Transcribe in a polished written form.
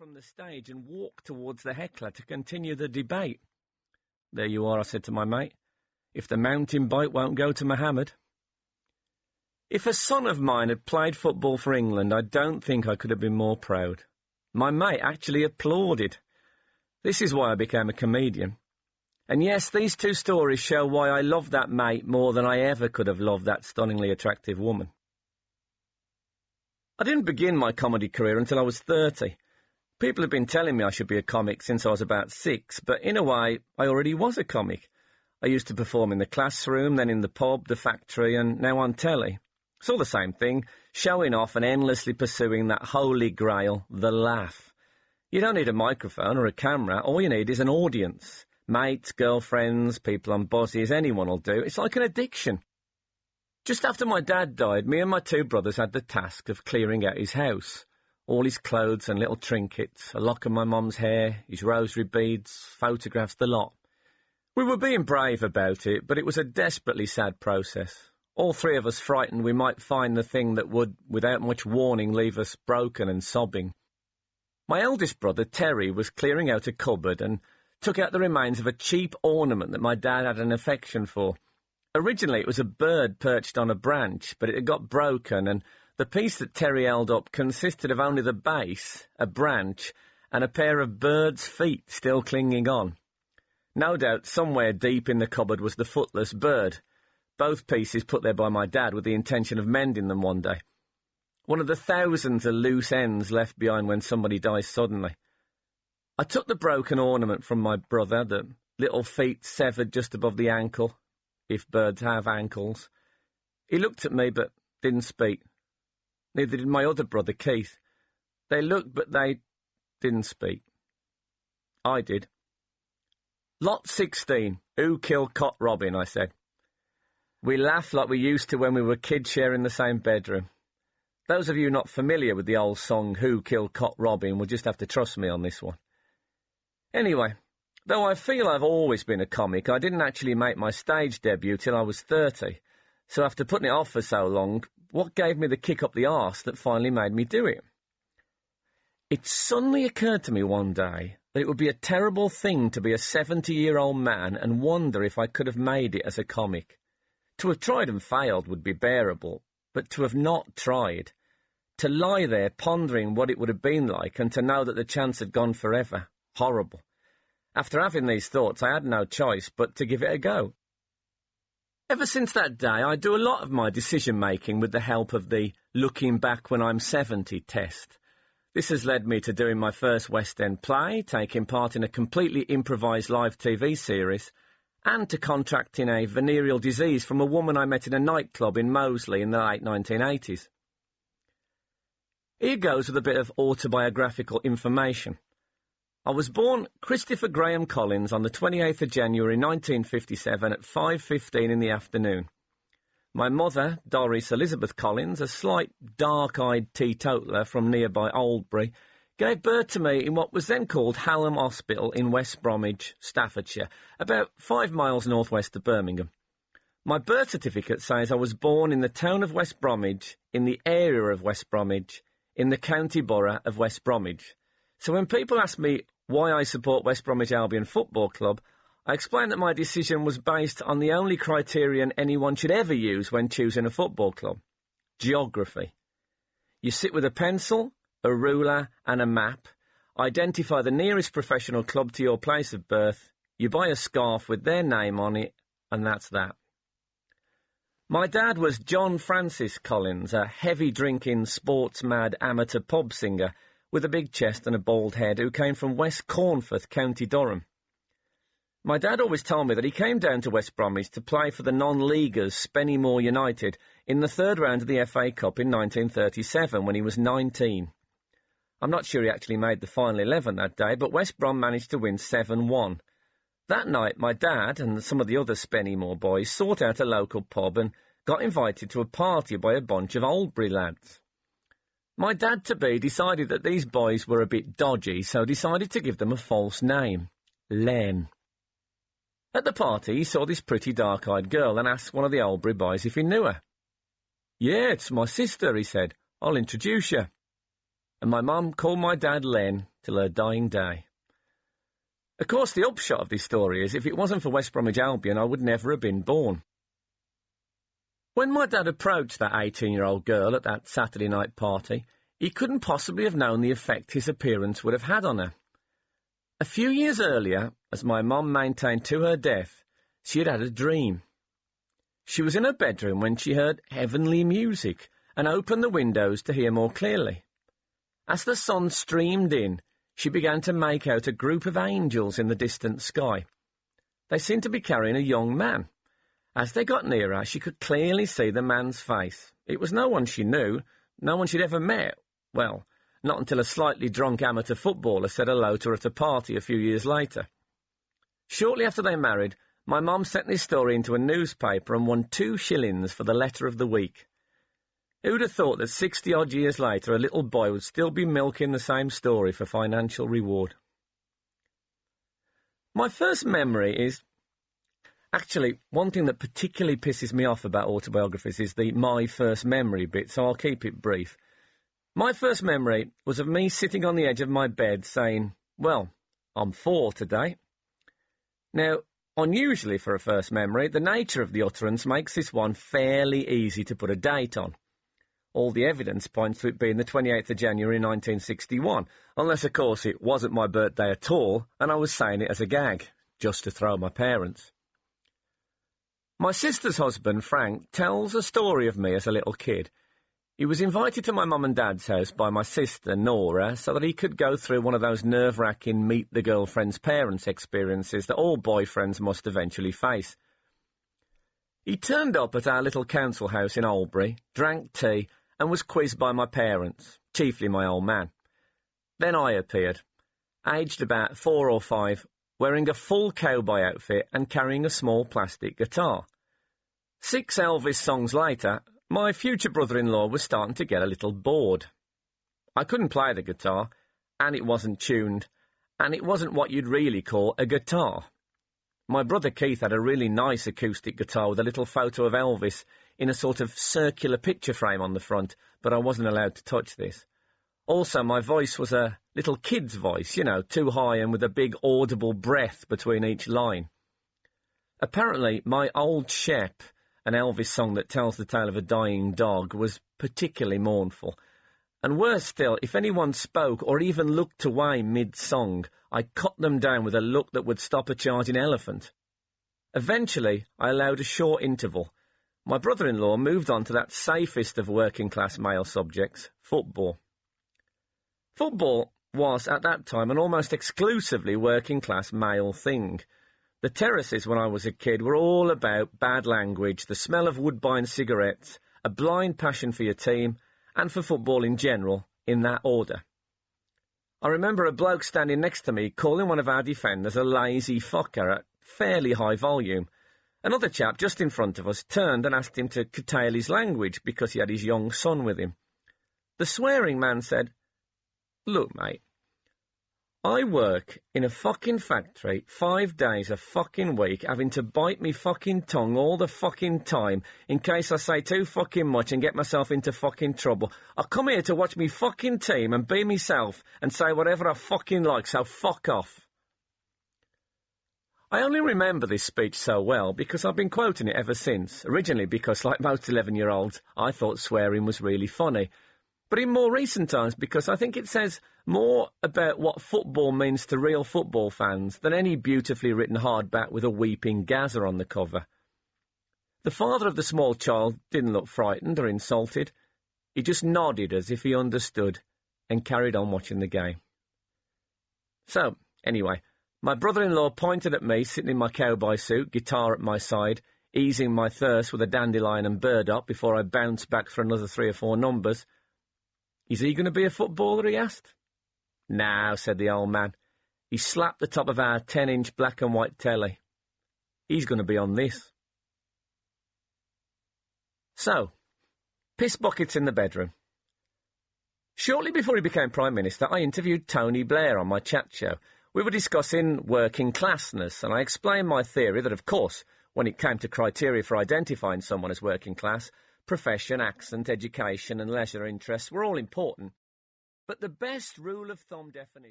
from the stage and walked towards the heckler to continue the debate. "There you are," I said to my mate. "If the mountain bike won't go to Mohammed." If a son of mine had played football for England, I don't think I could have been more proud. My mate actually applauded. This is why I became a comedian. And yes, these two stories show why I love that mate more than I ever could have loved that stunningly attractive woman. I didn't begin my comedy career until I was 30. People have been telling me I should be a comic since I was about 6, but in a way, I already was a comic. I used to perform in the classroom, then in the pub, the factory, and now on telly. It's all the same thing, showing off and endlessly pursuing that holy grail, the laugh. You don't need a microphone or a camera, all you need is an audience. Mates, girlfriends, people on buses, anyone will do. It's like an addiction. Just after my dad died, me and my two brothers had the task of clearing out his house. All his clothes and little trinkets, a lock of my mum's hair, his rosary beads, photographs, the lot. We were being brave about it, but it was a desperately sad process. All three of us frightened we might find the thing that would, without much warning, leave us broken and sobbing. My eldest brother, Terry, was clearing out a cupboard and took out the remains of a cheap ornament that my dad had an affection for. Originally it was a bird perched on a branch, but it had got broken, and the piece that Terry held up consisted of only the base, a branch, and a pair of bird's feet still clinging on. No doubt somewhere deep in the cupboard was the footless bird, both pieces put there by my dad with the intention of mending them one day. One of the thousands of loose ends left behind when somebody dies suddenly. I took the broken ornament from my brother, the little feet severed just above the ankle, if birds have ankles. He looked at me but didn't speak. Neither did my other brother, Keith. They looked, but they didn't speak. I did. "Lot 16, who killed Cot Robin?" I said. We laughed like we used to when we were kids sharing the same bedroom. Those of you not familiar with the old song Who Killed Cot Robin will just have to trust me on this one. Anyway, though I feel I've always been a comic, I didn't actually make my stage debut till I was 30. So after putting it off for so long, what gave me the kick up the arse that finally made me do it? It suddenly occurred to me one day that it would be a terrible thing to be a 70-year-old man and wonder if I could have made it as a comic. To have tried and failed would be bearable, but to have not tried, to lie there pondering what it would have been like and to know that the chance had gone forever, horrible. After having these thoughts, I had no choice but to give it a go. Ever since that day, I do a lot of my decision-making with the help of the looking back when I'm 70 test. This has led me to doing my first West End play, taking part in a completely improvised live TV series, and to contracting a venereal disease from a woman I met in a nightclub in Moseley in the late 1980s. Here goes with a bit of autobiographical information. I was born Christopher Graham Collins on the 28th of January 1957 at 5:15 in the afternoon. My mother, Doris Elizabeth Collins, a slight dark-eyed teetotaler from nearby Oldbury, gave birth to me in what was then called Hallam Hospital in West Bromwich, Staffordshire, about 5 miles northwest of Birmingham. My birth certificate says I was born in the town of West Bromwich, in the area of West Bromwich, in the county borough of West Bromwich. So when people ask me why I support West Bromwich Albion Football Club, I explain that my decision was based on the only criterion anyone should ever use when choosing a football club: geography. You sit with a pencil, a ruler and a map, identify the nearest professional club to your place of birth, you buy a scarf with their name on it, and that's that. My dad was John Francis Collins, a heavy-drinking, sports-mad amateur pub singer with a big chest and a bald head who came from West Cornforth, County Durham. My dad always told me that he came down to West Bromwich to play for the non-leaguers Spennymoor United in the third round of the FA Cup in 1937 when he was 19. I'm not sure he actually made the final 11 that day, but West Brom managed to win 7-1. That night, my dad and some of the other Spennymoor boys sought out a local pub and got invited to a party by a bunch of Oldbury lads. My dad-to-be decided that these boys were a bit dodgy, so decided to give them a false name, Len. At the party, he saw this pretty dark-eyed girl and asked one of the Oldbury boys if he knew her. "Yeah, it's my sister," he said. "I'll introduce you." And my mum called my dad Len, till her dying day. Of course, the upshot of this story is if it wasn't for West Bromwich Albion, I would never have been born. When my dad approached that 18-year-old girl at that Saturday night party, he couldn't possibly have known the effect his appearance would have had on her. A few years earlier, as my mum maintained to her death, she had had a dream. She was in her bedroom when she heard heavenly music and opened the windows to hear more clearly. As the sun streamed in, she began to make out a group of angels in the distant sky. They seemed to be carrying a young man. As they got nearer, she could clearly see the man's face. It was no one she knew, no one she'd ever met. Well, not until a slightly drunk amateur footballer said hello to her at a party a few years later. Shortly after they married, my mum sent this story into a newspaper and won 2 shillings for the letter of the week. Who'd have thought that 60-odd years later a little boy would still be milking the same story for financial reward? My first memory is... Actually, one thing that particularly pisses me off about autobiographies is the my first memory bit, so I'll keep it brief. My first memory was of me sitting on the edge of my bed saying, well, I'm 4 today. Now, unusually for a first memory, the nature of the utterance makes this one fairly easy to put a date on. All the evidence points to it being the 28th of January 1961, unless, of course, it wasn't my birthday at all, and I was saying it as a gag, just to throw my parents. My sister's husband, Frank, tells a story of me as a little kid. He was invited to my mum and dad's house by my sister, Nora, so that he could go through one of those nerve-wracking meet-the-girlfriend's parents experiences that all boyfriends must eventually face. He turned up at our little council house in Albury, drank tea, and was quizzed by my parents, chiefly my old man. Then I appeared, aged about 4 or 5, wearing a full cowboy outfit and carrying a small plastic guitar. 6 Elvis songs later, my future brother-in-law was starting to get a little bored. I couldn't play the guitar, and it wasn't tuned, and it wasn't what you'd really call a guitar. My brother Keith had a really nice acoustic guitar with a little photo of Elvis in a sort of circular picture frame on the front, but I wasn't allowed to touch this. Also, my voice was a little kid's voice, you know, too high and with a big audible breath between each line. Apparently, my Old Shep, an Elvis song that tells the tale of a dying dog, was particularly mournful. And worse still, if anyone spoke or even looked away mid-song, I cut them down with a look that would stop a charging elephant. Eventually, I allowed a short interval. My brother-in-law moved on to that safest of working-class male subjects, football. Football was, at that time, an almost exclusively working-class male thing. The terraces, when I was a kid, were all about bad language, the smell of Woodbine cigarettes, a blind passion for your team, and for football in general, in that order. I remember a bloke standing next to me calling one of our defenders a lazy fucker at fairly high volume. Another chap just in front of us turned and asked him to curtail his language because he had his young son with him. The swearing man said, "Look, mate, I work in a fucking factory 5 days a fucking week having to bite me fucking tongue all the fucking time in case I say too fucking much and get myself into fucking trouble. I come here to watch me fucking team and be myself and say whatever I fucking like, so fuck off." I only remember this speech so well because I've been quoting it ever since, originally because, like most 11-year-olds, I thought swearing was really funny, but in more recent times because I think it says more about what football means to real football fans than any beautifully written hardback with a weeping Gaza on the cover. The father of the small child didn't look frightened or insulted. He just nodded as if he understood and carried on watching the game. So, anyway, my brother-in-law pointed at me, sitting in my cowboy suit, guitar at my side, easing my thirst with a dandelion and burdock before I bounced back for another 3 or 4 numbers. "Is he going to be a footballer?" he asked. "No," said the old man. He slapped the top of our 10-inch black and white telly. "He's going to be on this." So, piss buckets in the bedroom. Shortly before he became Prime Minister, I interviewed Tony Blair on my chat show. We were discussing working classness, and I explained my theory that, of course, when it came to criteria for identifying someone as working class, profession, accent, education and leisure interests were all important. But the best rule of thumb definition